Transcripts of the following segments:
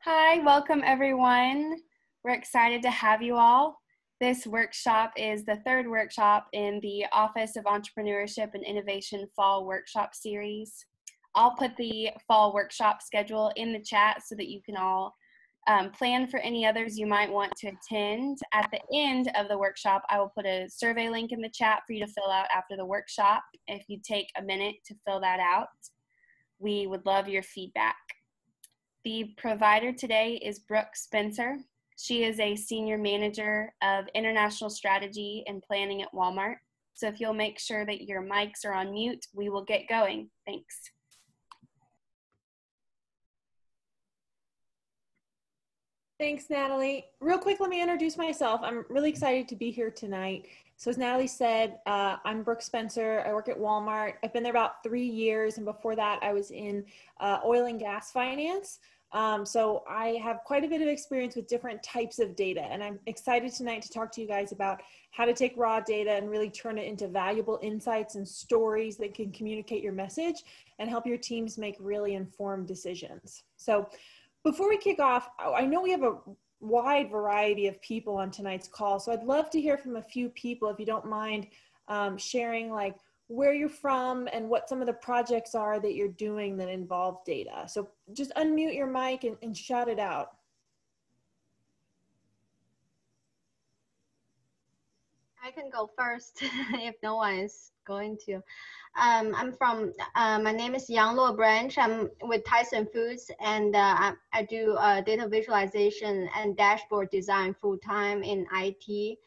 Hi, welcome everyone. We're excited to have you all. This workshop is the third workshop in the Office of Entrepreneurship and Innovation Fall Workshop Series. I'll put the fall workshop schedule in the chat so that you can all plan for any others you might want to attend. At the end of the workshop, I will put a survey link in the chat for you to fill out after the workshop. If you take a minute to fill that out, we would love your feedback. The provider today is Brooke Spencer. She is a Senior Manager of International Strategy and Planning at Walmart. So if you'll make sure that your mics are on mute, we will get going. Thanks. Thanks, Natalie. Real quick, let me introduce myself. I'm really excited to be here tonight. So as Natalie said, I'm Brooke Spencer. I work at Walmart. I've been there about 3 years, and before that, I was in oil and gas finance. So I have quite a bit of experience with different types of data, and I'm excited tonight to talk to you guys about how to take raw data and really turn it into valuable insights and stories that can communicate your message and help your teams make really informed decisions. So before we kick off, I know we have a wide variety of people on tonight's call, so I'd love to hear from a few people, if you don't mind sharing like where you're from and what some of the projects are that you're doing that involve data. So just unmute your mic and shout it out. I can go first if no one is going to. My name is Yang Luo Branch. I'm with Tyson Foods, and I do data visualization and dashboard design full-time in IT.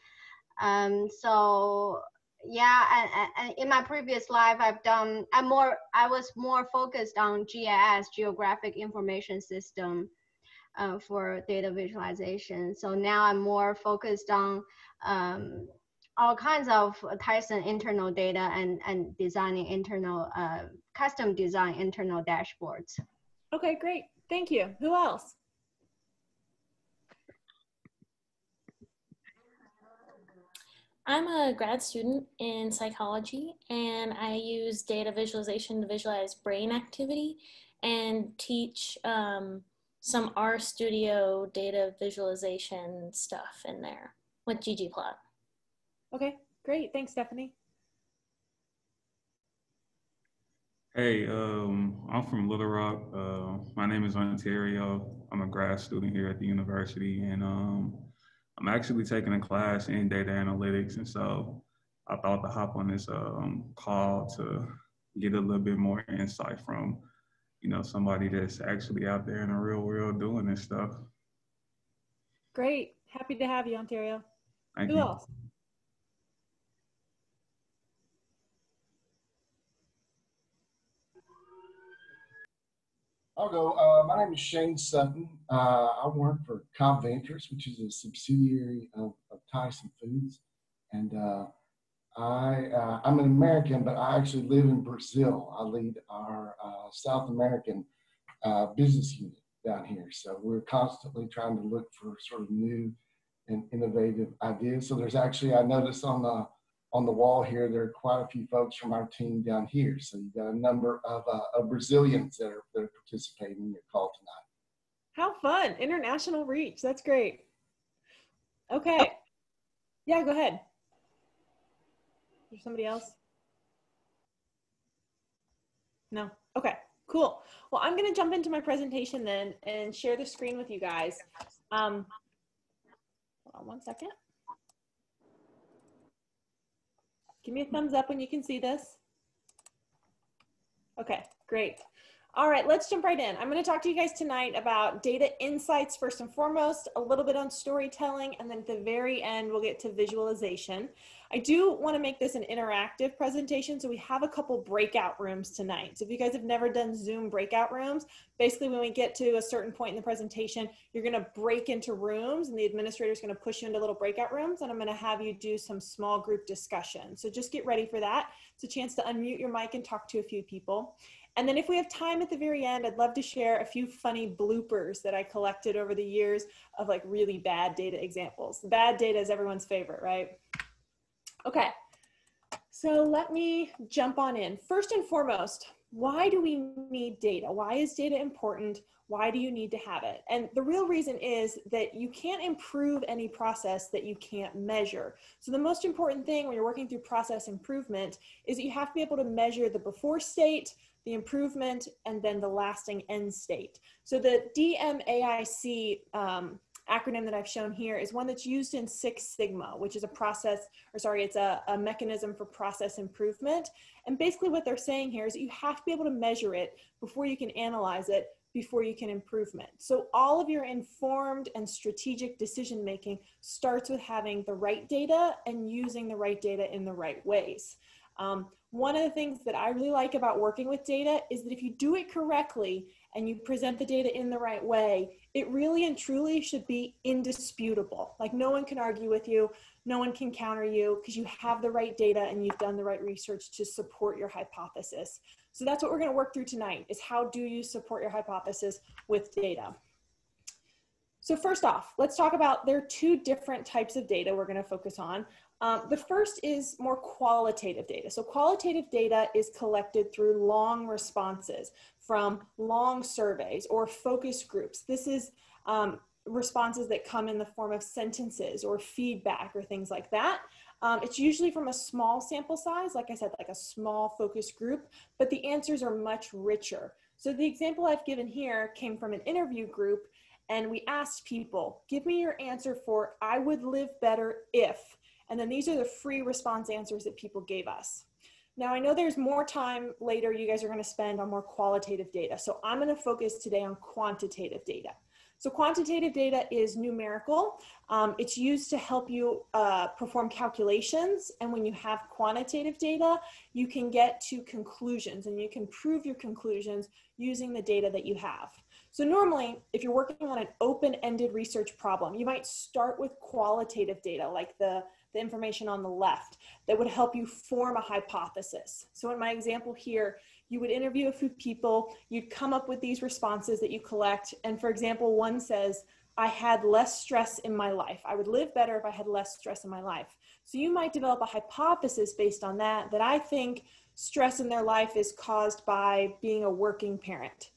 So yeah, and in my previous life, I was more focused on GIS, Geographic Information System, for data visualization. So now I'm more focused on all kinds of Tyson internal data and designing internal, custom design internal dashboards. Okay, great. Thank you. Who else? I'm a grad student in psychology, and I use data visualization to visualize brain activity and teach some RStudio data visualization stuff in there with ggplot. Okay, great. Thanks, Stephanie. Hey, I'm from Little Rock. My name is Ontario. I'm a grad student here at the university, and I'm actually taking a class in data analytics. And so I thought to hop on this call to get a little bit more insight from, somebody that's actually out there in the real world doing this stuff. Great. Happy to have you, Ontario. Thank Who you. else? I'll go. My name is Shane Sutton. I work for Comventures, which is a subsidiary of Tyson Foods. And I'm an American, but I actually live in Brazil. I lead our South American business unit down here. So we're constantly trying to look for sort of new and innovative ideas. So there's actually, I noticed on the wall here, there are quite a few folks from our team down here. So you've got a number of Brazilians that are participating in your call tonight. How fun. International reach. That's great. Okay. Yeah, go ahead. Is there somebody else? No. Okay, cool. Well, I'm going to jump into my presentation then and share the screen with you guys. Hold on one second. Give me a thumbs up when you can see this. Okay, great. All right, let's jump right in. I'm going to talk to you guys tonight about data insights first and foremost, a little bit on storytelling, and then at the very end, we'll get to visualization. I do want to make this an interactive presentation, so we have a couple breakout rooms tonight. So if you guys have never done Zoom breakout rooms, basically when we get to a certain point in the presentation, you're going to break into rooms, and the administrator is going to push you into little breakout rooms, and I'm going to have you do some small group discussion. So just get ready for that. It's a chance to unmute your mic and talk to a few people. And then if we have time at the very end, I'd love to share a few funny bloopers that I collected over the years of like really bad data examples. Bad data is everyone's favorite, right? Okay, so let me jump on in. First and foremost, why do we need data? Why is data important? Why do you need to have it? And the real reason is that you can't improve any process that you can't measure. So the most important thing when you're working through process improvement is that you have to be able to measure the before state, the improvement, and then the lasting end state. So the DMAIC acronym that I've shown here is one that's used in Six Sigma, which is it's a mechanism for process improvement. And basically what they're saying here is that you have to be able to measure it before you can analyze it, before you can improvement. So all of your informed and strategic decision making starts with having the right data and using the right data in the right ways. One of the things that I really like about working with data is that if you do it correctly and you present the data in the right way, it really and truly should be indisputable. Like no one can argue with you, no one can counter you because you have the right data and you've done the right research to support your hypothesis. So that's what we're going to work through tonight is how do you support your hypothesis with data. So first off, let's talk about there are two different types of data we're going to focus on. The first is more qualitative data. So qualitative data is collected through long responses from long surveys or focus groups. This is responses that come in the form of sentences or feedback or things like that. It's usually from a small sample size, like I said, like a small focus group, but the answers are much richer. So the example I've given here came from an interview group, and we asked people, give me your answer for I would live better if. And then these are the free response answers that people gave us. Now I know there's more time later you guys are going to spend on more qualitative data. So I'm going to focus today on quantitative data. So quantitative data is numerical. It's used to help you perform calculations. And when you have quantitative data, you can get to conclusions and you can prove your conclusions using the data that you have. So normally, if you're working on an open-ended research problem, you might start with qualitative data, like the information on the left, that would help you form a hypothesis. So in my example here, you would interview a few people, you'd come up with these responses that you collect. And for example, one says, I had less stress in my life. I would live better if I had less stress in my life. So you might develop a hypothesis based on that I think stress in their life is caused by being a working parent.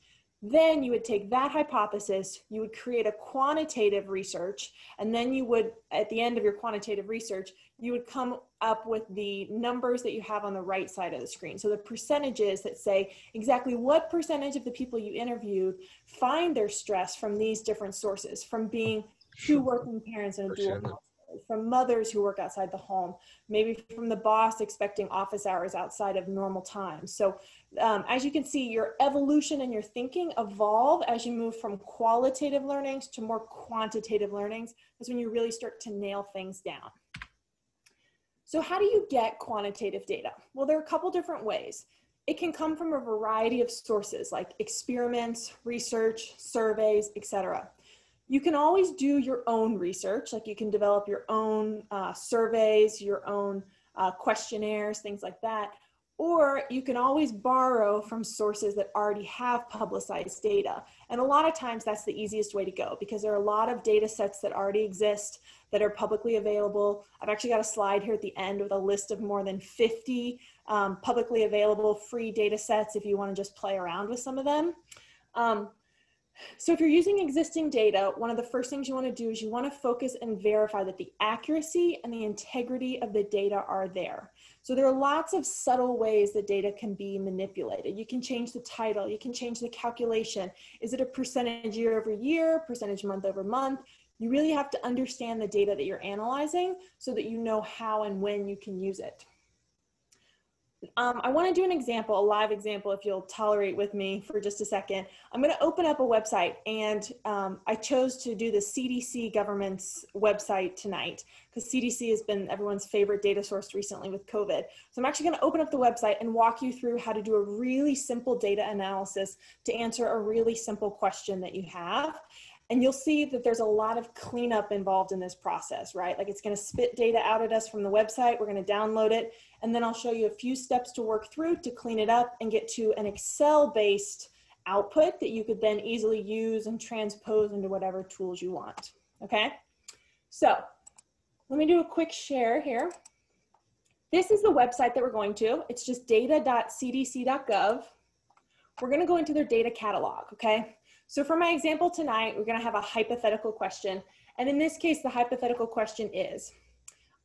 Then you would take that hypothesis, you would create a quantitative research, and then you would, at the end of your quantitative research, you would come up with the numbers that you have on the right side of the screen. So the percentages that say exactly what percentage of the people you interviewed find their stress from these different sources, from being two working parents in a dual household, from mothers who work outside the home, maybe from the boss expecting office hours outside of normal time. So as you can see, your evolution and your thinking evolve as you move from qualitative learnings to more quantitative learnings. That's when you really start to nail things down. So how do you get quantitative data? Well, there are a couple different ways. It can come from a variety of sources like experiments, research, surveys, etc. You can always do your own research, like you can develop your own surveys, your own questionnaires, things like that. Or you can always borrow from sources that already have publicized data. And a lot of times that's the easiest way to go because there are a lot of data sets that already exist that are publicly available. I've actually got a slide here at the end with a list of more than 50 publicly available free data sets if you want to just play around with some of them. So if you're using existing data, one of the first things you want to do is you want to focus and verify that the accuracy and the integrity of the data are there. So there are lots of subtle ways that data can be manipulated. You can change the title, you can change the calculation. Is it a percentage year over year, percentage month over month? You really have to understand the data that you're analyzing so that you know how and when you can use it. I want to do an example, a live example, if you'll tolerate with me for just a second. I'm going to open up a website, and I chose to do the CDC government's website tonight because CDC has been everyone's favorite data source recently with COVID. So I'm actually going to open up the website and walk you through how to do a really simple data analysis to answer a really simple question that you have. And you'll see that there's a lot of cleanup involved in this process, right? Like it's going to spit data out at us from the website. We're going to download it. And then I'll show you a few steps to work through to clean it up and get to an Excel-based output that you could then easily use and transpose into whatever tools you want, okay? So let me do a quick share here. This is the website that we're going to. It's just data.cdc.gov. we're gonna go into their data catalog, okay? So for my example tonight, we're gonna have a hypothetical question. And in this case, the hypothetical question is,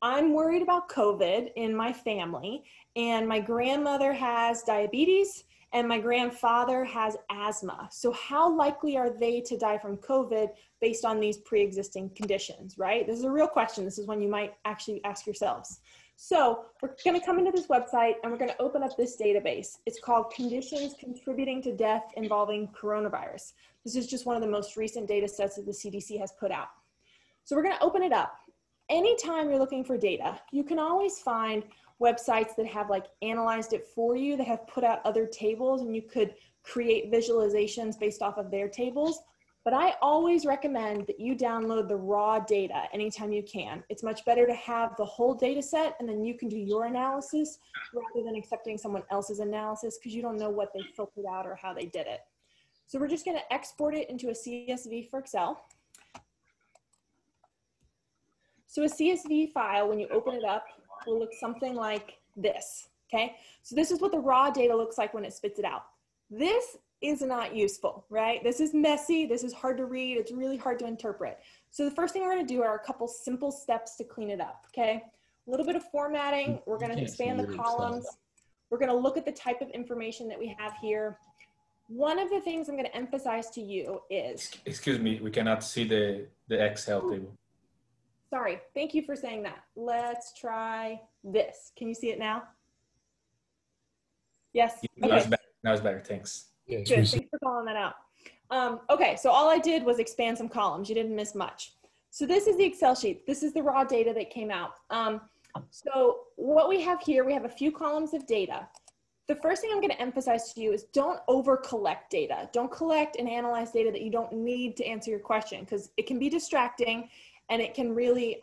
I'm worried about COVID in my family, and my grandmother has diabetes, and my grandfather has asthma. So how likely are they to die from COVID based on these pre-existing conditions, right? This is a real question. This is one you might actually ask yourselves. So we're gonna come into this website and we're gonna open up this database. It's called Conditions Contributing to Death Involving Coronavirus. This is just one of the most recent data sets that the CDC has put out. So we're gonna open it up. Anytime you're looking for data, you can always find websites that have like analyzed it for you. They have put out other tables and you could create visualizations based off of their tables. But I always recommend that you download the raw data anytime you can. It's much better to have the whole data set and then you can do your analysis rather than accepting someone else's analysis because you don't know what they filtered out or how they did it. So we're just gonna export it into a CSV for Excel. So a CSV file, when you open it up, will look something like this, okay? So this is what the raw data looks like when it spits it out. This is not useful, right? This is messy, this is hard to read, it's really hard to interpret. So the first thing we're gonna do are a couple simple steps to clean it up, okay? A little bit of formatting, we're gonna expand the columns, we're gonna look at the type of information that we have here. One of the things I'm gonna emphasize to you is— Excuse me, we cannot see the Excel table. Sorry, thank you for saying that. Let's try this. Can you see it now? Yes? Now Okay. it's better. Now it's better, thanks. Good, thanks for calling that out. Okay, so all I did was expand some columns. You didn't miss much. So this is the Excel sheet. This is the raw data that came out. So what we have here, we have a few columns of data. The first thing I'm going to emphasize to you is don't over collect data. Don't collect and analyze data that you don't need to answer your question because it can be distracting and it can really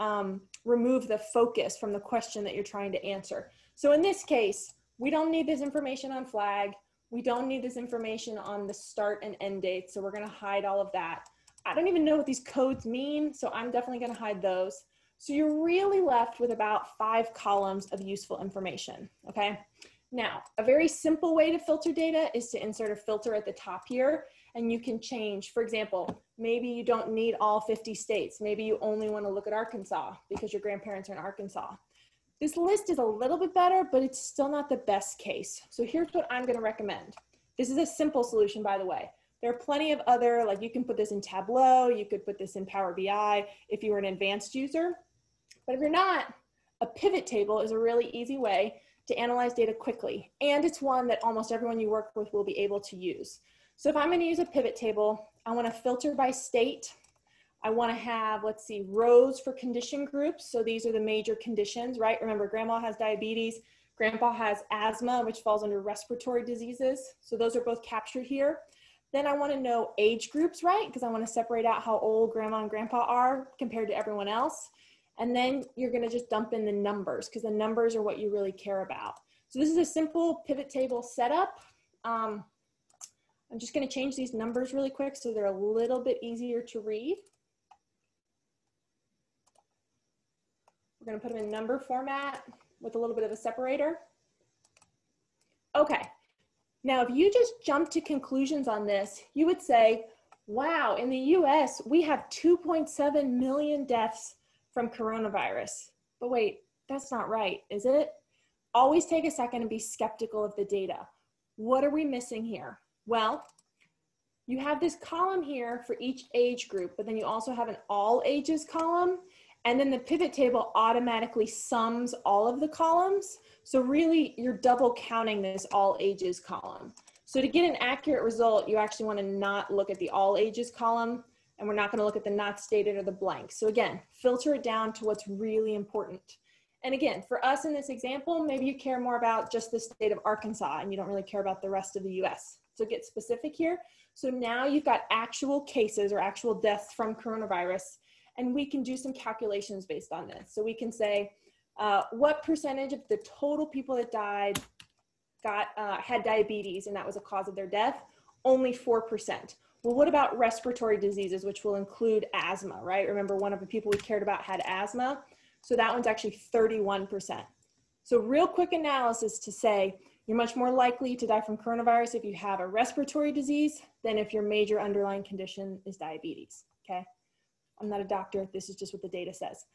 remove the focus from the question that you're trying to answer. So in this case, we don't need this information on flag. We don't need this information on the start and end date. So we're gonna hide all of that. I don't even know what these codes mean, so I'm definitely gonna hide those. So you're really left with about 5 columns of useful information, okay? Now, a very simple way to filter data is to insert a filter at the top here, and you can change, for example, maybe you don't need all 50 states. Maybe you only want to look at Arkansas because your grandparents are in Arkansas. This list is a little bit better, but it's still not the best case. So here's what I'm going to recommend. This is a simple solution, by the way. There are plenty of other, like you can put this in Tableau, you could put this in Power BI if you were an advanced user. But if you're not, a pivot table is a really easy way to analyze data quickly. And it's one that almost everyone you work with will be able to use. So if I'm going to use a pivot table, I want to filter by state. I want to have, let's see, rows for condition groups. So these are the major conditions, right? Remember, grandma has diabetes, grandpa has asthma, which falls under respiratory diseases. So those are both captured here. Then I want to know age groups, right? Because I want to separate out how old grandma and grandpa are compared to everyone else. And then you're going to just dump in the numbers because the numbers are what you really care about. So this is a simple pivot table setup. I'm just going to change these numbers really quick so they're a little bit easier to read. We're going to put them in number format with a little bit of a separator. Okay, now if you just jump to conclusions on this, you would say, wow, in the US, we have 2.7 million deaths from coronavirus. But wait, that's not right, is it? Always take a second and be skeptical of the data. What are we missing here? Well, you have this column here for each age group, but then you also have an all ages column, and then the pivot table automatically sums all of the columns. So really, you're double counting this all ages column. So to get an accurate result, you actually want to not look at the all ages column, and we're not going to look at the not stated or the blank. So again, filter it down to what's really important. And again, for us in this example, maybe you care more about just the state of Arkansas and you don't really care about the rest of the US. So get specific here. So now you've got actual cases or actual deaths from coronavirus, and we can do some calculations based on this. So we can say, what percentage of the total people that died had diabetes and that was a cause of their death? Only 4%. Well, what about respiratory diseases, which will include asthma, right? Remember, one of the people we cared about had asthma. So that one's actually 31%. So real quick analysis to say, You're much more likely to die from coronavirus if you have a respiratory disease than if your major underlying condition is diabetes, okay? I'm not a doctor, this is just what the data says.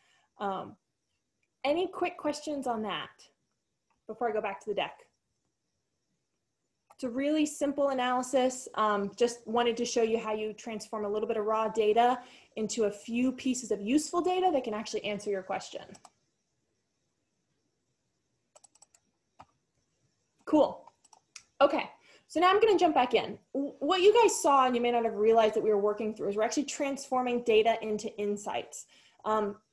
Any quick questions on that before I go back to the deck? It's a really simple analysis. Just wanted to show you how you transform a little bit of raw data into a few pieces of useful data that can actually answer your question. Cool. Okay, so now I'm going to jump back in. What you guys saw, and you may not have realized that we were working through, is we're actually transforming data into insights.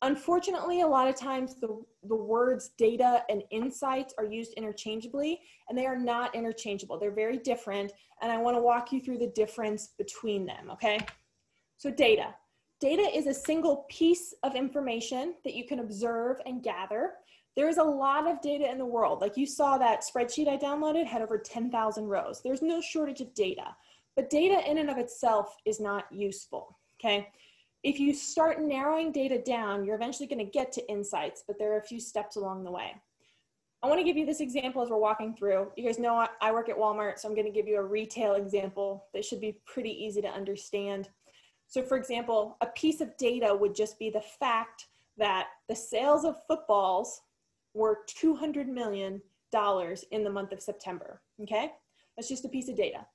Unfortunately, a lot of times the words data and insights are used interchangeably, and they are not interchangeable. They're very different, and I want to walk you through the difference between them, okay? So data. Data is a single piece of information that you can observe and gather. There is a lot of data in the world. Like you saw that spreadsheet I downloaded had over 10,000 rows. There's no shortage of data, but data in and of itself is not useful, okay? If you start narrowing data down, you're eventually going to get to insights, but there are a few steps along the way. I want to give you this example as we're walking through. You guys know I work at Walmart, so I'm going to give you a retail example that should be pretty easy to understand. So for example, a piece of data would just be the fact that the sales of footballs were $200 million in the month of September, okay? That's just a piece of data.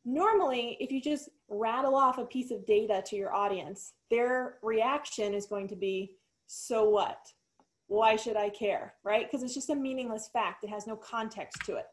Normally, if you just rattle off a piece of data to your audience, their reaction is going to be, so what? Why should I care, right? Because it's just a meaningless fact. It has no context to it.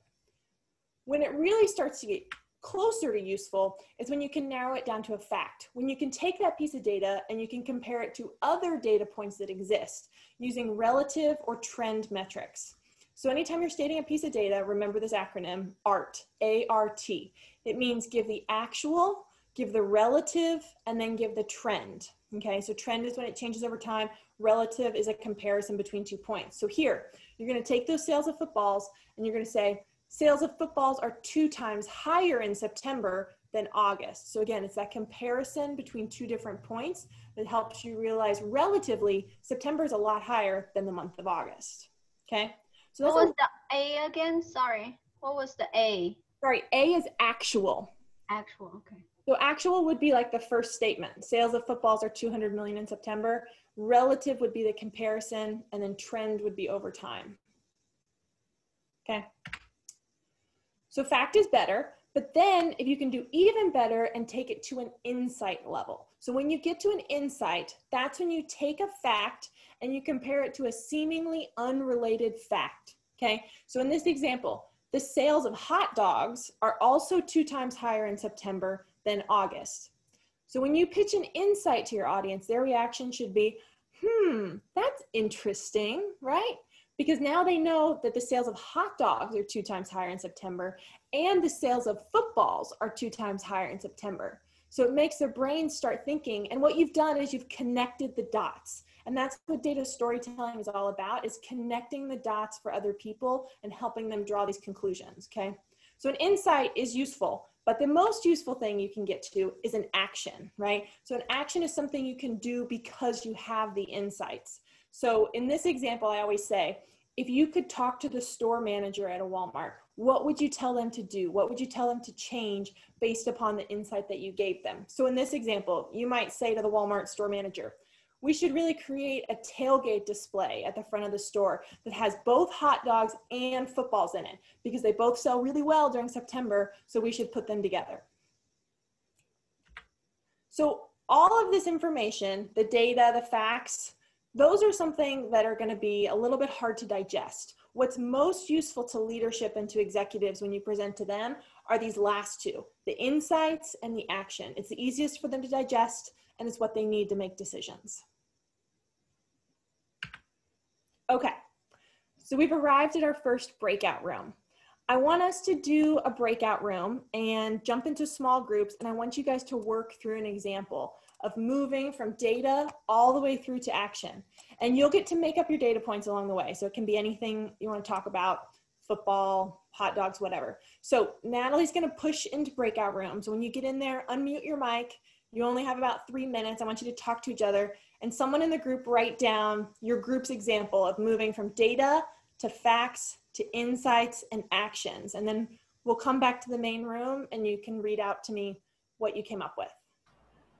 When it really starts to get closer to useful is when you can narrow it down to a fact. When you can take that piece of data and you can compare it to other data points that exist using relative or trend metrics. So anytime you're stating a piece of data, remember this acronym, ART, A-R-T. It means give the actual, give the relative, and then give the trend. Okay, so trend is when it changes over time. Relative is a comparison between 2 points. So here, you're going to take those sales of footballs and you're going to say, sales of footballs are 2 times higher in September than August. So again, it's that comparison between 2 different points that helps you realize relatively September is a lot higher than the month of August. Okay. So what was the A again? Sorry. What was the A? Sorry, A is actual. Actual, okay. So actual would be like the first statement. Sales of footballs are 200 million in September. Relative would be the comparison, and then trend would be over time. Okay. So fact is better, but then if you can do even better and take it to an insight level. So when you get to an insight, that's when you take a fact and you compare it to a seemingly unrelated fact, okay? So in this example, the sales of hot dogs are also 2 times higher in September than August. So when you pitch an insight to your audience, their reaction should be, that's interesting, right? Because now they know that the sales of hot dogs are 2 times higher in September and the sales of footballs are 2 times higher in September. So it makes their brains start thinking, and what you've done is you've connected the dots. And that's what data storytelling is all about, is connecting the dots for other people and helping them draw these conclusions, okay? So an insight is useful, but the most useful thing you can get to is an action, right? So an action is something you can do because you have the insights. So in this example, I always say, if you could talk to the store manager at a Walmart, what would you tell them to do? What would you tell them to change based upon the insight that you gave them? So in this example, you might say to the Walmart store manager, we should really create a tailgate display at the front of the store that has both hot dogs and footballs in it because they both sell really well during September, so we should put them together. So all of this information, the data, the facts, those are something that are going to be a little bit hard to digest. What's most useful to leadership and to executives when you present to them are these last 2, the insights and the action. It's the easiest for them to digest, and it's what they need to make decisions. Okay, so we've arrived at our first breakout room. I want us to do a breakout room and jump into small groups, and I want you guys to work through an example of moving from data all the way through to action. And you'll get to make up your data points along the way. So it can be anything you want to talk about, football, hot dogs, whatever. So Natalie's going to push into breakout rooms. When you get in there, unmute your mic. You only have about 3 minutes. I want you to talk to each other, and someone in the group write down your group's example of moving from data to facts, to insights and actions. And then we'll come back to the main room and you can read out to me what you came up with.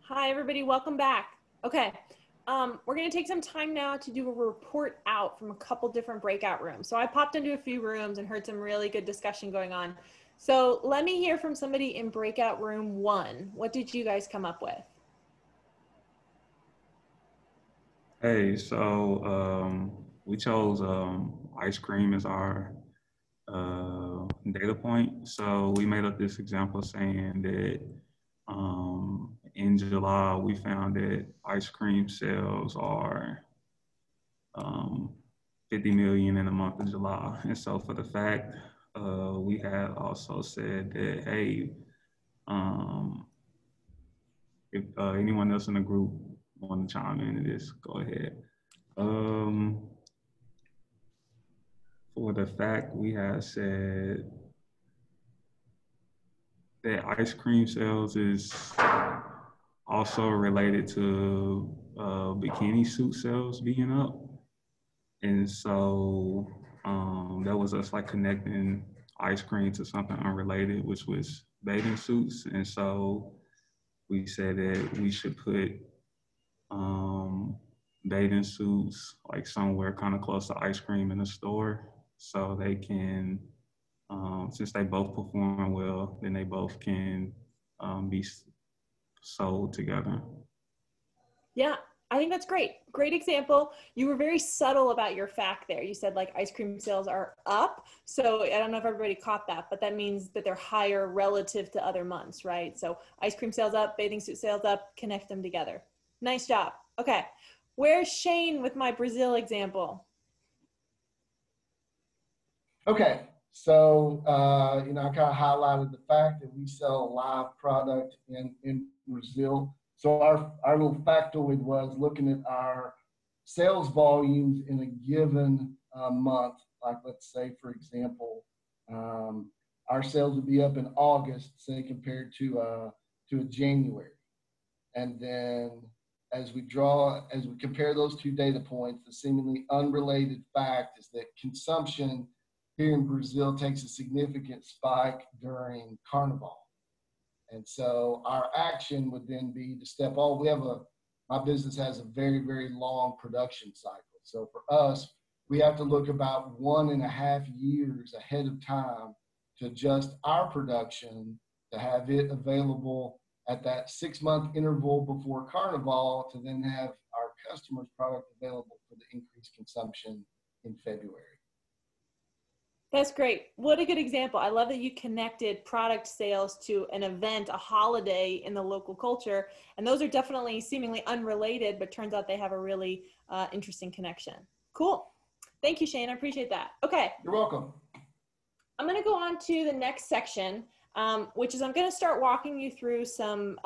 Hi, everybody, welcome back. Okay, we're gonna take some time now to do a report out from a couple different breakout rooms. So I popped into a few rooms and heard some really good discussion going on. So let me hear from somebody in breakout room 1. What did you guys come up with? Hey, so we chose ice cream as our data point. So we made up this example saying that in July, we found that ice cream sales are 50 million in the month of July. And so for the fact, we had also said that, hey, if anyone else in the group want to chime in to this, go ahead. For the fact, we had said that ice cream sales is also related to bikini suit sales being up. And so that was us like connecting ice cream to something unrelated, which was bathing suits. And so we said that we should put bathing suits like somewhere kind of close to ice cream in the store, so they can, since they both perform well, then they both can be sold together. Yeah, I think that's great. Great example. You were very subtle about your fact there. You said like ice cream sales are up. So I don't know if everybody caught that, but that means that they're higher relative to other months, right? So ice cream sales up, bathing suit sales up, connect them together. Nice job. Okay. Where's Shane with my Brazil example? Okay, so I kind of highlighted the fact that we sell a live product in Brazil. So our little factoid was looking at our sales volumes in a given month. Like let's say, for example, our sales would be up in August, say compared to a January, and then as we compare those two data points, the seemingly unrelated fact is that consumption here in Brazil takes a significant spike during Carnival. And so our action would then be to step on. My business has a very, very long production cycle. So for us, we have to look about 1.5 years ahead of time to adjust our production to have it available at that 6-month interval before Carnival, to then have our customers' product available for the increased consumption in February. That's great. What a good example. I love that you connected product sales to an event, a holiday in the local culture. And those are definitely seemingly unrelated, but turns out they have a really interesting connection. Cool. Thank you, Shane. I appreciate that. Okay. You're welcome. I'm going to go on to the next section, which is I'm going to start walking you through some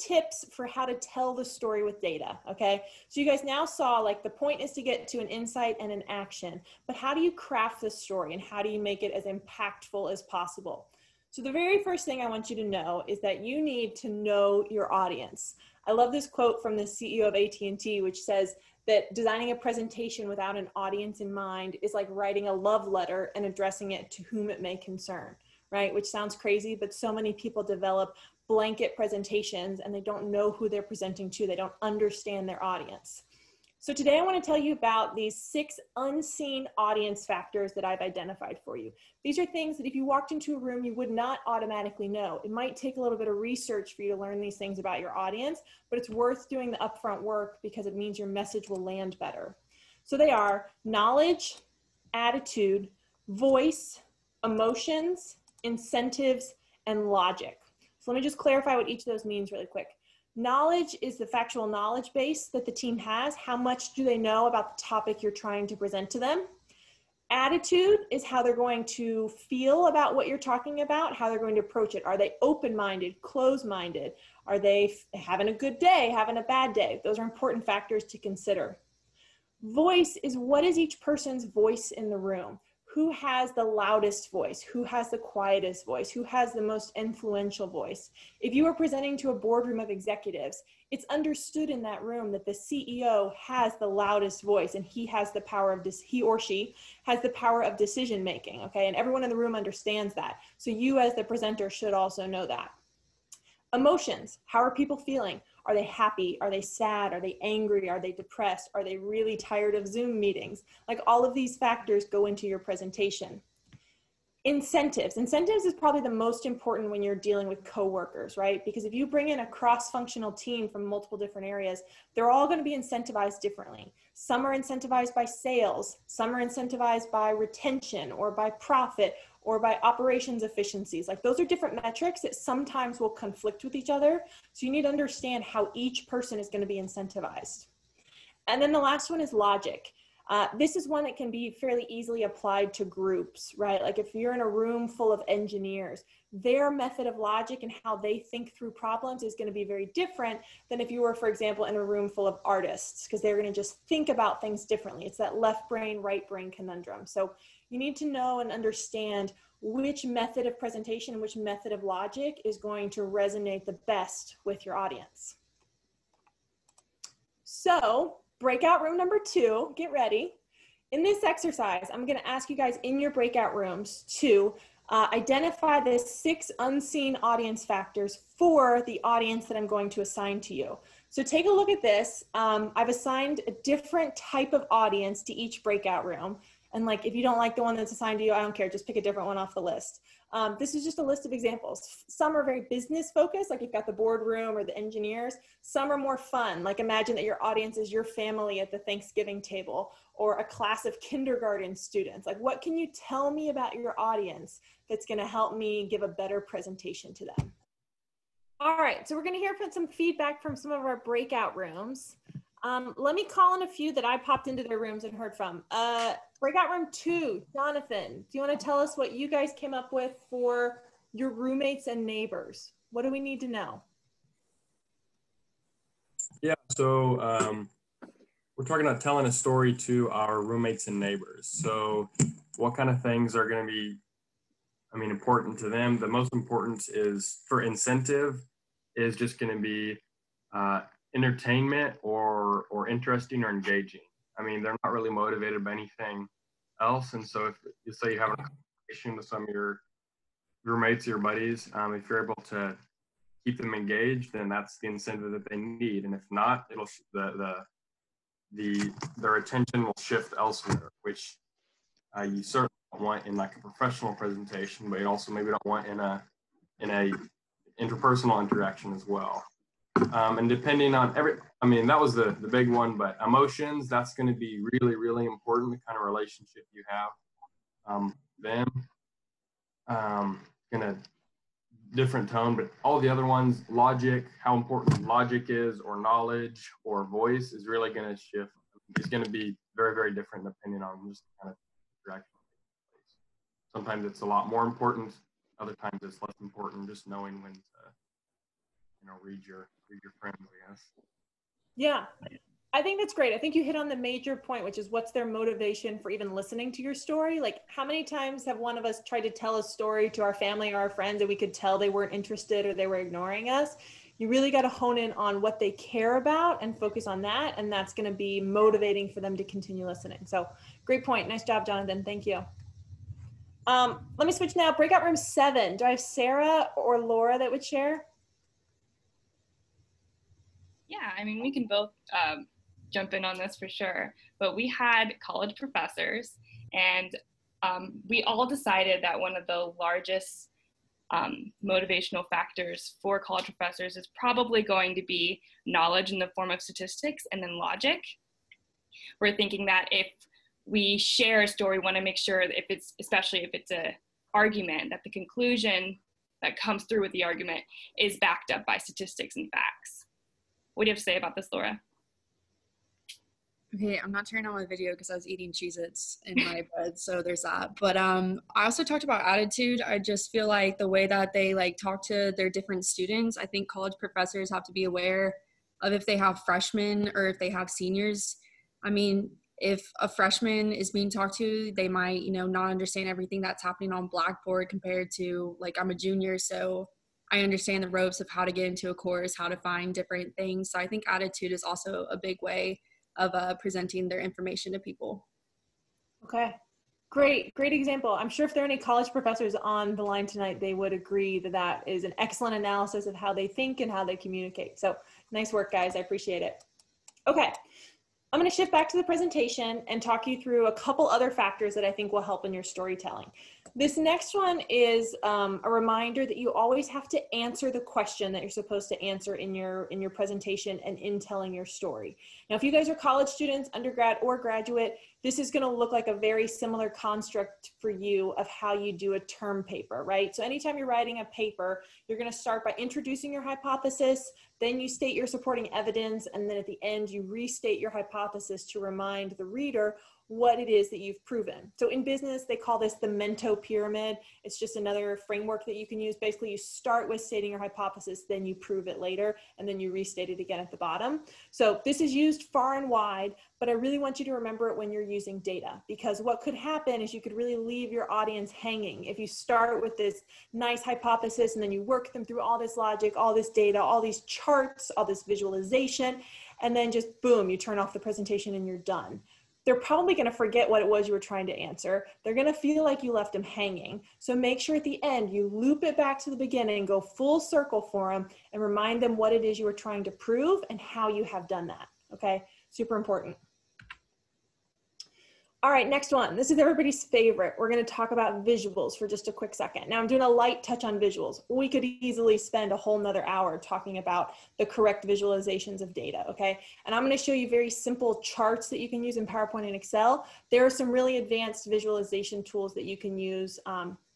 tips for how to tell the story with data, okay? So you guys now saw, like, the point is to get to an insight and an action, but how do you craft this story and how do you make it as impactful as possible? So the very first thing I want you to know is that you need to know your audience. I love this quote from the CEO of AT&T, which says that designing a presentation without an audience in mind is like writing a love letter and addressing it to whom it may concern. Right? Which sounds crazy, but so many people develop blanket presentations and they don't know who they're presenting to. They don't understand their audience. So today I want to tell you about these 6 unseen audience factors that I've identified for you. These are things that if you walked into a room, you would not automatically know. It might take a little bit of research for you to learn these things about your audience, but it's worth doing the upfront work because it means your message will land better. So they are knowledge, attitude, voice, emotions, incentives, and logic. So let me just clarify what each of those means really quick. Knowledge is the factual knowledge base that the team has. How much do they know about the topic you're trying to present to them? Attitude is how they're going to feel about what you're talking about, how they're going to approach it. Are they open-minded, closed-minded? Are they having a good day, having a bad day? Those are important factors to consider. Voice is what is each person's voice in the room? who has the loudest voice, who has the quietest voice, who has the most influential voice. If you are presenting to a boardroom of executives, it's understood in that room that the CEO has the loudest voice and he has the power of he or she has the power of decision making, okay? And everyone in the room understands that. So you as the presenter should also know that. Emotions, how are people feeling? Are they happy? Are they sad? Are they angry? Are they depressed? Are they really tired of Zoom meetings? Like all of these factors go into your presentation. Incentives. Incentives is probably the most important when you're dealing with coworkers, right? Because if you bring in a cross-functional team from multiple different areas, they're all going to be incentivized differently. Some are incentivized by sales, some are incentivized by retention or by profit or by operations efficiencies. Like those are different metrics that sometimes will conflict with each other. So you need to understand how each person is going to be incentivized. And then the last one is logic. This is one that can be fairly easily applied to groups, right? Like if you're in a room full of engineers, their method of logic and how they think through problems is going to be very different than if you were, for example, in a room full of artists, because they're going to just think about things differently. It's that left brain, right brain conundrum. So you need to know and understand which method of presentation, which method of logic is going to resonate the best with your audience. So breakout room number 2, get ready. In this exercise, I'm going to ask you guys in your breakout rooms to identify the 6 unseen audience factors for the audience that I'm going to assign to you. So take a look at this. I've assigned a different type of audience to each breakout room. And like, if you don't like the one that's assigned to you, I don't care, just pick a different one off the list. This is just a list of examples. Some are very business focused, like you've got the boardroom or the engineers. Some are more fun, like imagine that your audience is your family at the Thanksgiving table or a class of kindergarten students. Like what can you tell me about your audience that's gonna help me give a better presentation to them? All right, so we're gonna hear some feedback from some of our breakout rooms. Let me call in a few that I popped into their rooms and heard from. Breakout room 2, Jonathan, do you want to tell us what you guys came up with for your roommates and neighbors? What do we need to know? Yeah, so we're talking about telling a story to our roommates and neighbors. So what kind of things are going to be, important to them? The most important is for incentive is just going to be entertainment or interesting or engaging. They're not really motivated by anything else. And so if you say you have a conversation with some of your roommates or your buddies, if you're able to keep them engaged, then that's the incentive that they need. And if not, it'll their attention will shift elsewhere, which you certainly don't want in like a professional presentation, but you also maybe don't want in a interpersonal interaction as well. And depending on that was the big one, but emotions, that's going to be really, really important, the kind of relationship you have. In a different tone, but all the other ones, logic, how important logic is, or knowledge, or voice is really going to shift. It's going to be very, very different depending on just the kind of interaction. Sometimes it's a lot more important. Other times it's less important, just knowing when to read your friends, I guess. Yeah, I think that's great. I think you hit on the major point, which is what's their motivation for even listening to your story? Like how many times have one of us tried to tell a story to our family or our friends and we could tell they weren't interested or they were ignoring us? You really got to hone in on what they care about and focus on that. And that's going to be motivating for them to continue listening. So great point. Nice job, Jonathan. Thank you. Let me switch now. Breakout room 7. Do I have Sarah or Laura that would share? Yeah, we can both jump in on this for sure, but we had college professors and we all decided that one of the largest motivational factors for college professors is probably going to be knowledge in the form of statistics and then logic. We're thinking that if we share a story, we want to make sure that especially if it's an argument, that the conclusion that comes through with the argument is backed up by statistics and facts. What do you have to say about this, Laura? Okay, I'm not turning on my video because I was eating Cheez-Its in my bed, so there's that. But I also talked about attitude. I just feel like the way that they talk to their different students, I think college professors have to be aware of if they have freshmen or if they have seniors. if a freshman is being talked to, they might, not understand everything that's happening on Blackboard compared to, like, I'm a junior, so I understand the ropes of how to get into a course, how to find different things. So I think attitude is also a big way of presenting their information to people. Okay. Great example. I'm sure if there are any college professors on the line tonight, they would agree that that is an excellent analysis of how they think and how they communicate. So nice work, guys. I appreciate it. Okay. I'm going to shift back to the presentation and talk you through a couple other factors that I think will help in your storytelling. This next one is a reminder that you always have to answer the question that you're supposed to answer in your presentation and in telling your story. Now, if you guys are college students, undergrad or graduate, this is going to look like a very similar construct for you of how you do a term paper, right? So anytime you're writing a paper, you're going to start by introducing your hypothesis, then you state your supporting evidence, and then at the end, you restate your hypothesis to remind the reader what it is that you've proven. So in business, they call this the Mento pyramid. It's just another framework that you can use. Basically, you start with stating your hypothesis, then you prove it later, and then you restate it again at the bottom. So this is used far and wide, but I really want you to remember it when you're using data, because what could happen is you could really leave your audience hanging. If you start with this nice hypothesis and then you work them through all this logic, all this data, all these charts, all this visualization, and then just boom, you turn off the presentation and you're done. They're probably going to forget what it was you were trying to answer. They're going to feel like you left them hanging. So make sure at the end you loop it back to the beginning, go full circle for them, and remind them what it is you were trying to prove and how you have done that. Okay, super important. All right, next one. This is everybody's favorite. We're going to talk about visuals for just a quick second. Now I'm doing a light touch on visuals. We could easily spend a whole nother hour talking about the correct visualizations of data, okay? And I'm going to show you very simple charts that you can use in PowerPoint and Excel. There are some really advanced visualization tools that you can use,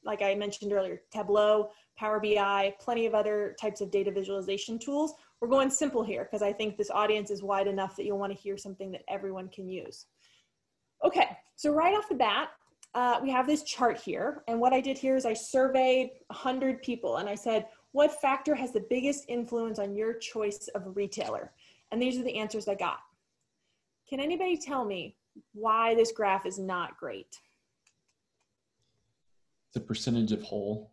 like I mentioned earlier, Tableau, Power BI, plenty of other types of data visualization tools. We're going simple here because I think this audience is wide enough that you'll want to hear something that everyone can use. Okay, so right off the bat, we have this chart here. And what I did here is I surveyed 100 people and I said, what factor has the biggest influence on your choice of a retailer? And these are the answers I got. Can anybody tell me why this graph is not great? The percentage of whole.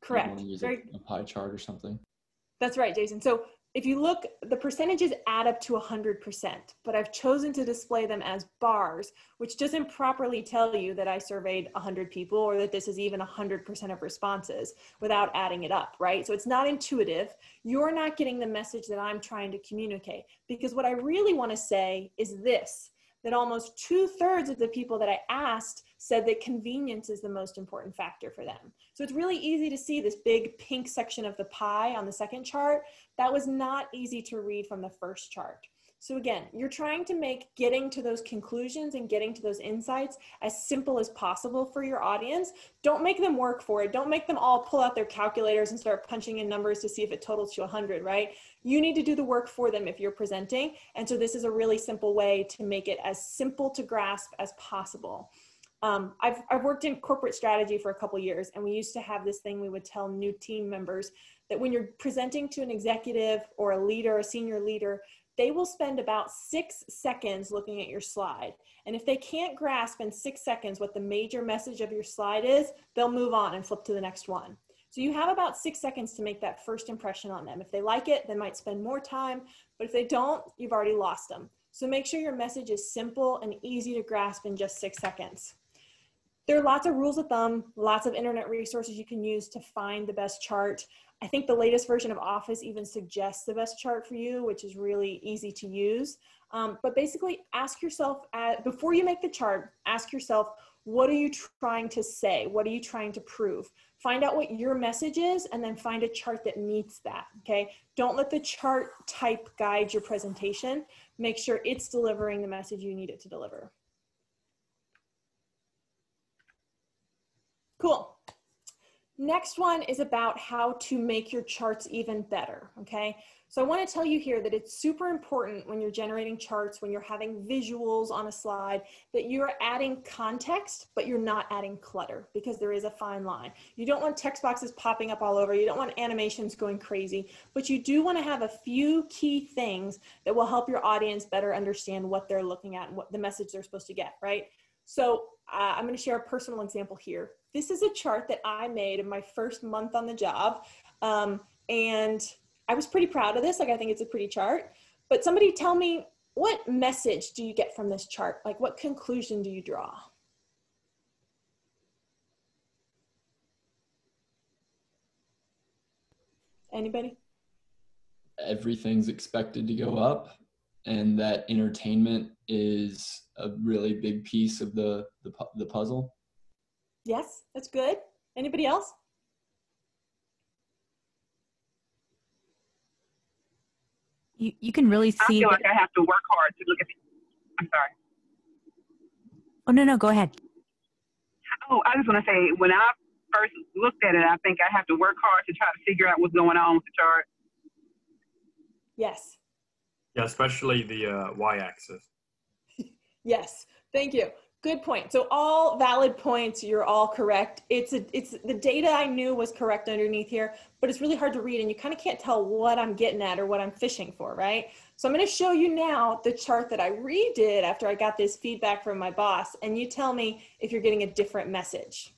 Correct. You want to use a pie chart or something. That's right, Jason. So if you look, the percentages add up to 100%, but I've chosen to display them as bars, which doesn't properly tell you that I surveyed 100 people or that this is even 100% of responses without adding it up, right? So it's not intuitive. You're not getting the message that I'm trying to communicate, because what I really want to say is this, that almost 2/3 of the people that I asked said that convenience is the most important factor for them. So it's really easy to see this big pink section of the pie on the second chart. That was not easy to read from the first chart. So again, you're trying to make getting to those conclusions and getting to those insights as simple as possible for your audience. Don't make them work for it. Don't make them all pull out their calculators and start punching in numbers to see if it totals to 100, right? You need to do the work for them if you're presenting. And so this is a really simple way to make it as simple to grasp as possible. I've worked in corporate strategy for a couple years, and we used to have this thing we would tell new team members that when you're presenting to an executive or a leader, a senior leader, they will spend about 6 seconds looking at your slide. And if they can't grasp in 6 seconds what the major message of your slide is, they'll move on and flip to the next one. So you have about 6 seconds to make that first impression on them. If they like it, they might spend more time, but if they don't, you've already lost them. So make sure your message is simple and easy to grasp in just 6 seconds. There are lots of rules of thumb, lots of internet resources you can use to find the best chart. I think the latest version of Office even suggests the best chart for you, which is really easy to use. But basically ask yourself, before you make the chart, ask yourself, what are you trying to say? What are you trying to prove? Find out what your message is and then find a chart that meets that, okay? Don't let the chart type guide your presentation. Make sure it's delivering the message you need it to deliver. Cool. Next one is about how to make your charts even better, okay? So I want to tell you here that it's super important when you're generating charts, when you're having visuals on a slide, that you're adding context, but you're not adding clutter, because there is a fine line. You don't want text boxes popping up all over. You don't want animations going crazy, but you do want to have a few key things that will help your audience better understand what they're looking at and what the message they're supposed to get, right? So I'm going to share a personal example here. This is a chart that I made in my first month on the job. And I was pretty proud of this. Like, I think it's a pretty chart, but somebody tell me, what message do you get from this chart? Like, what conclusion do you draw? Anybody? Everything's expected to go up, and that entertainment is a really big piece of the puzzle. Yes, that's good. Anybody else? You can really see. I feel like I have to work hard to look at I'm sorry. Oh, no, go ahead. Oh, I just want to say, when I first looked at it, I think I have to work hard to try to figure out what's going on with the chart. Yes. Yeah, especially the y-axis. Yes, thank you. Good point. So all valid points, you're all correct. It's the data I knew was correct underneath here, but it's really hard to read and you kind of can't tell what I'm getting at or what I'm fishing for, right? So I'm going to show you now the chart that I redid after I got this feedback from my boss, and you tell me if you're getting a different message.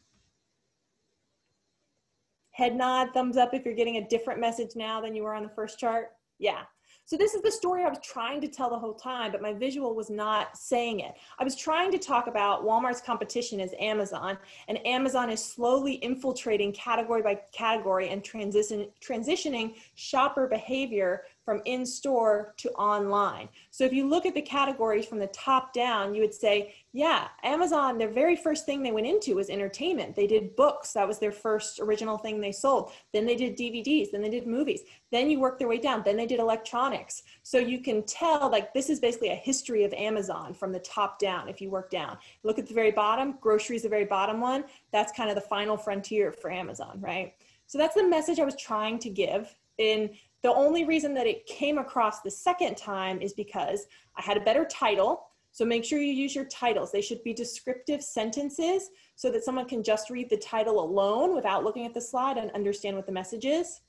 Head nod, thumbs up if you're getting a different message now than you were on the first chart. Yeah. So this is the story I was trying to tell the whole time, but my visual was not saying it. I was trying to talk about Walmart's competition is Amazon, and Amazon is slowly infiltrating category by category and transitioning shopper behavior from in-store to online. So if you look at the categories from the top down, you would say, yeah, Amazon, their very first thing they went into was entertainment. They did books. That was their first original thing they sold. Then they did DVDs. Then they did movies. Then you work their way down. Then they did electronics. So you can tell, like, this is basically a history of Amazon from the top down if you work down. Look at the very bottom. Grocery is the very bottom one. That's kind of the final frontier for Amazon, right? So that's the message I was trying to give. And the only reason that it came across the second time is because I had a better title. So make sure you use your titles. They should be descriptive sentences so that someone can just read the title alone without looking at the slide and understand what the message is.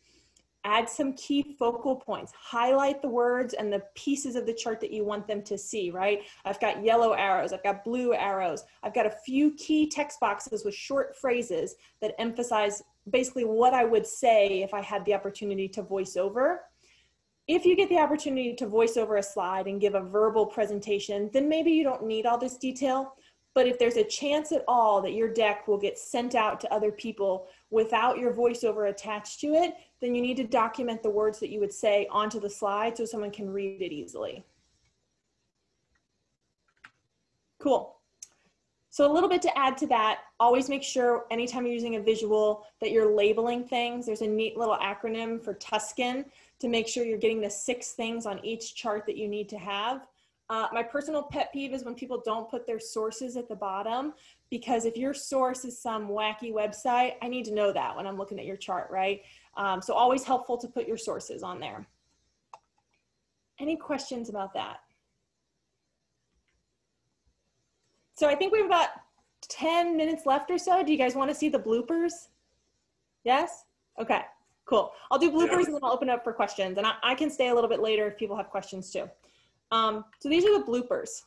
Add some key focal points. Highlight the words and the pieces of the chart that you want them to see, right? I've got yellow arrows. I've got blue arrows. I've got a few key text boxes with short phrases that emphasize basically what I would say if I had the opportunity to voice over. If you get the opportunity to voice over a slide and give a verbal presentation, then maybe you don't need all this detail. But if there's a chance at all that your deck will get sent out to other people without your voiceover attached to it, then you need to document the words that you would say onto the slide so someone can read it easily. Cool. So a little bit to add to that, always make sure anytime you're using a visual that you're labeling things. There's a neat little acronym for Tuscan to make sure you're getting the 6 things on each chart that you need to have. My personal pet peeve is when people don't put their sources at the bottom, because if your source is some wacky website, I need to know that when I'm looking at your chart, right? So always helpful to put your sources on there. Any questions about that? So I think we have about 10 minutes left or so. Do you guys want to see the bloopers? Yes? Okay, cool. I'll do bloopers and then I'll open it up for questions. And I can stay a little bit later if people have questions too. So these are the bloopers.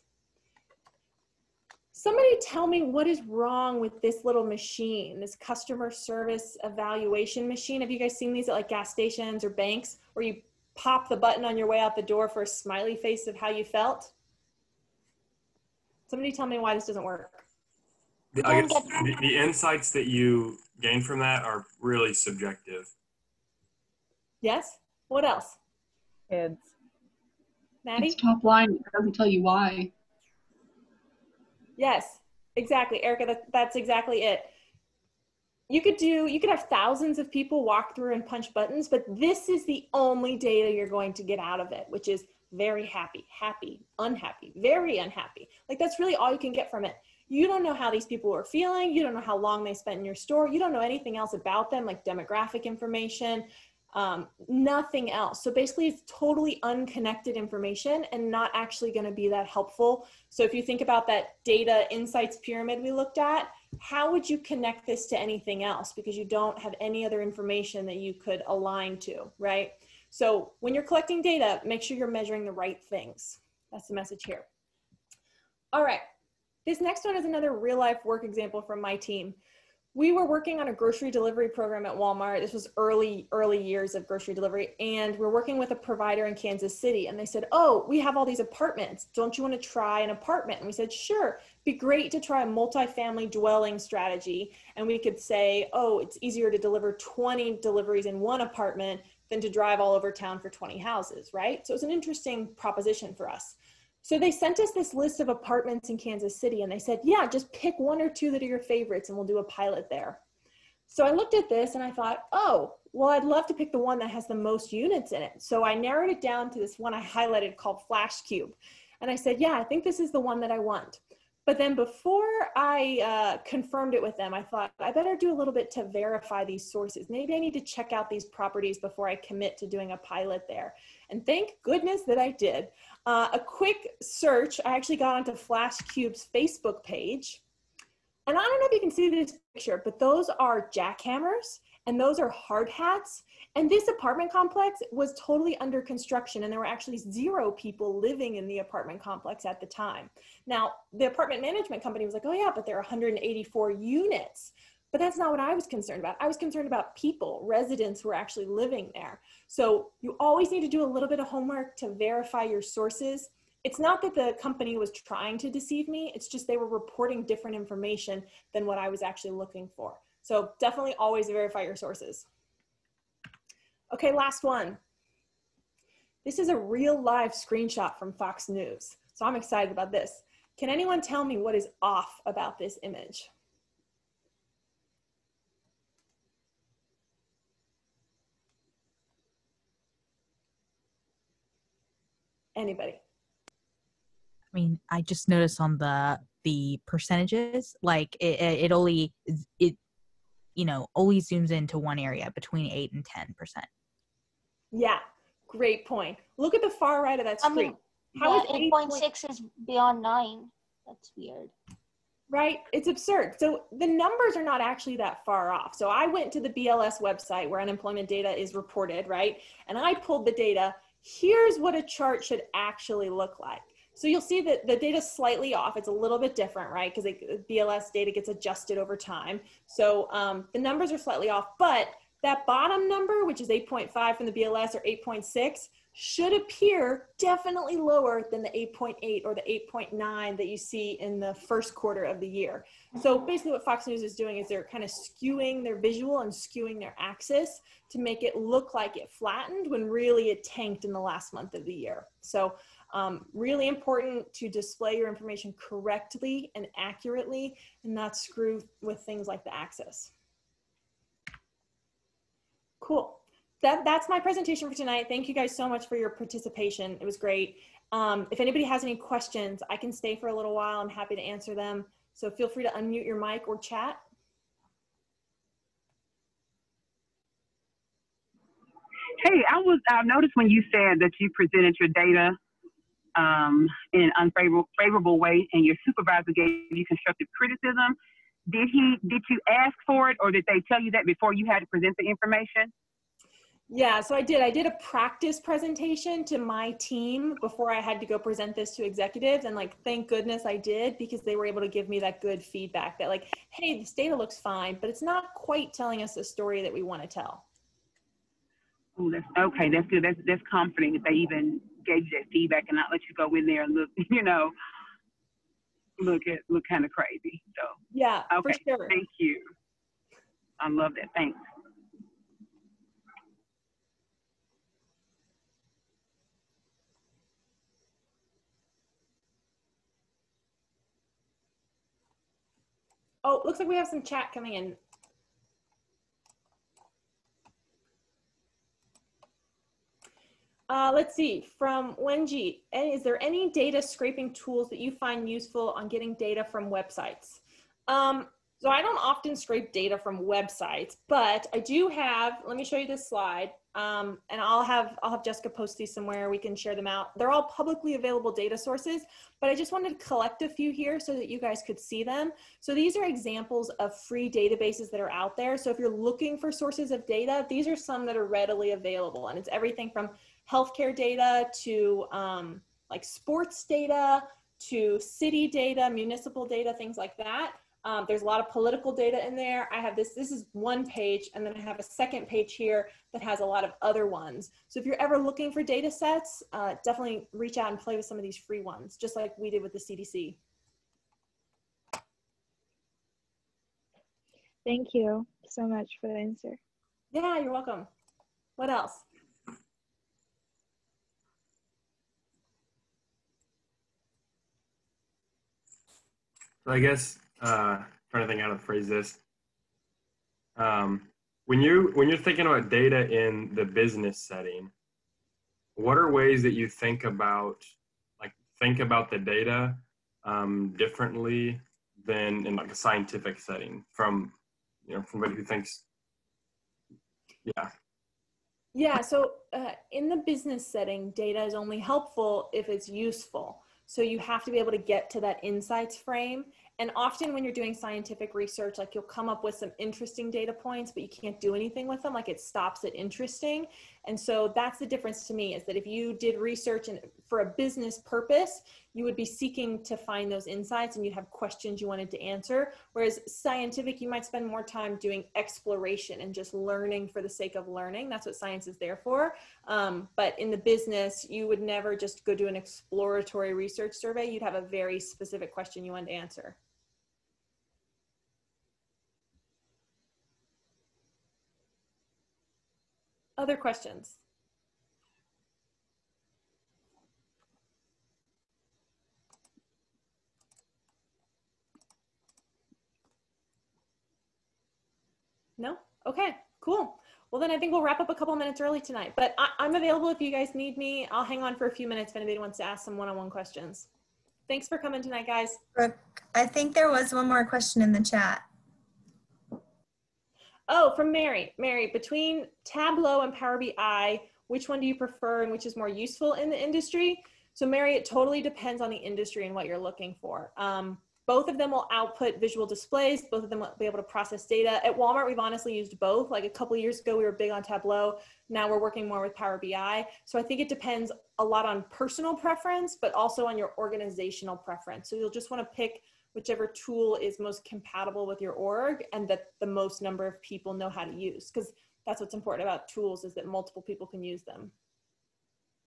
Somebody tell me what is wrong with this little machine, this customer service evaluation machine. Have you guys seen these at like gas stations or banks where you pop the button on your way out the door for a smiley face of how you felt? Somebody tell me why this doesn't work. I guess the insights that you gain from that are really subjective. Yes? What else? Kids. Maddie? It's top line. It doesn't tell you why. Yes, exactly. Erica, that's exactly it. You could have thousands of people walk through and punch buttons, but this is the only data you're going to get out of it, which is very happy, happy, unhappy, very unhappy. Like that's really all you can get from it. You don't know how these people are feeling. You don't know how long they spent in your store. You don't know anything else about them, like demographic information, nothing else. So basically it's totally unconnected information and not actually going to be that helpful. So if you think about that data insights pyramid we looked at, how would you connect this to anything else? Because you don't have any other information that you could align to, right? So when you're collecting data, make sure you're measuring the right things. That's the message here. All right. This next one is another real life work example from my team. We were working on a grocery delivery program at Walmart. This was early years of grocery delivery. And we're working with a provider in Kansas City. And they said, oh, we have all these apartments. Don't you want to try an apartment? And we said, sure, be great to try a multifamily dwelling strategy. And we could say, oh, it's easier to deliver 20 deliveries in one apartment than to drive all over town for 20 houses, right? So it's an interesting proposition for us. So they sent us this list of apartments in Kansas City and they said, yeah, just pick 1 or 2 that are your favorites and we'll do a pilot there. So I looked at this and I thought, oh, well, I'd love to pick the one that has the most units in it. So I narrowed it down to this one I highlighted called Flash Cube. And I said, yeah, I think this is the one that I want. But then before I confirmed it with them, I thought I better do a little bit to verify these sources. Maybe I need to check out these properties before I commit to doing a pilot there. And thank goodness that I did. A quick search, I actually got onto Flash Cube's Facebook page. And I don't know if you can see this picture, but those are jackhammers and those are hard hats. And this apartment complex was totally under construction and there were actually 0 people living in the apartment complex at the time. Now, the apartment management company was like, oh yeah, but there are 184 units. But that's not what I was concerned about. I was concerned about people, residents who are actually living there. So you always need to do a little bit of homework to verify your sources. It's not that the company was trying to deceive me. It's just they were reporting different information than what I was actually looking for. So definitely always verify your sources. Okay, last one. This is a real live screenshot from Fox News. So I'm excited about this. Can anyone tell me what is off about this image? Anybody? I mean, I just noticed on the percentages, like it only zooms into one area between 8 and 10%. Yeah, great point. Look at the far right of that screen. I mean, How yeah, is 8.6 is beyond 9. That's weird. Right? It's absurd. So the numbers are not actually that far off. So I went to the BLS website where unemployment data is reported, right? And I pulled the data. Here's what a chart should actually look like. So you'll see that the data is slightly off. It's a little bit different, right? Because BLS data gets adjusted over time. So the numbers are slightly off, but that bottom number, which is 8.5 from the BLS or 8.6, should appear definitely lower than the 8.8 or the 8.9 that you see in the first quarter of the year. So basically what Fox News is doing is they're kind of skewing their visual and skewing their axis to make it look like it flattened when really it tanked in the last month of the year. So really important to display your information correctly and accurately and not screw with things like the axis. Cool. That's my presentation for tonight. Thank you guys so much for your participation. It was great. If anybody has any questions, I can stay for a little while. I'm happy to answer them. So feel free to unmute your mic or chat. Hey, I noticed when you said that you presented your data in an unfavorable way and your supervisor gave you constructive criticism. Did you ask for it or did they tell you that before you had to present the information? Yeah, so I did a practice presentation to my team before I had to go present this to executives. And like, thank goodness I did, because they were able to give me that good feedback that like, hey, this data looks fine, but it's not quite telling us the story that we want to tell. Oh, that's okay. That's good. That's comforting that they even gave you that feedback and not let you go in there and look, look kind of crazy. So yeah, okay, for sure. Thank you. I love that. Thanks. Oh, looks like we have some chat coming in. Let's see, from Wenji, is there any data scraping tools that you find useful on getting data from websites? So I don't often scrape data from websites, but I do have, let me show you this slide. And I'll have Jessica post these somewhere. We can share them out. They're all publicly available data sources, but I just wanted to collect a few here so that you guys could see them. So these are examples of free databases that are out there. So if you're looking for sources of data, these are some that are readily available. And it's everything from healthcare data to like sports data to city data, municipal data, things like that. There's a lot of political data in there. I have this is one page, and then I have a second page here that has a lot of other ones. So if you're ever looking for data sets, definitely reach out and play with some of these free ones, just like we did with the CDC. Thank you so much for the answer. Yeah, you're welcome. What else? So I guess trying to think how to phrase this. When you're thinking about data in the business setting, what are ways that you think about the data differently than in like a scientific setting from somebody who thinks, yeah. Yeah, so in the business setting, data is only helpful if it's useful. So you have to be able to get to that insights frame. And often when you're doing scientific research, like you'll come up with some interesting data points, but you can't do anything with them. Like it stops at interesting. And so that's the difference to me, is that if you did research and for a business purpose, you would be seeking to find those insights and you'd have questions you wanted to answer. Whereas scientific, you might spend more time doing exploration and just learning for the sake of learning. That's what science is there for. But in the business, you would never just go do an exploratory research survey. You'd have a very specific question you wanted to answer. Other questions? No? Okay, cool. Well, then I think we'll wrap up a couple minutes early tonight, but I'm available if you guys need me. I'll hang on for a few minutes if anybody wants to ask some one-on-one questions. Thanks for coming tonight, guys. Brooke, I think there was one more question in the chat. Oh, from Mary. Mary, between Tableau and Power BI, which one do you prefer and which is more useful in the industry? So Mary, it totally depends on the industry and what you're looking for. Both of them will output visual displays. Both of them will be able to process data. At Walmart, we've honestly used both. Like a couple of years ago, we were big on Tableau. Now we're working more with Power BI. So I think it depends a lot on personal preference, but also on your organizational preference. So you'll just want to pick whichever tool is most compatible with your org and that the most number of people know how to use, because that's what's important about tools, is that multiple people can use them.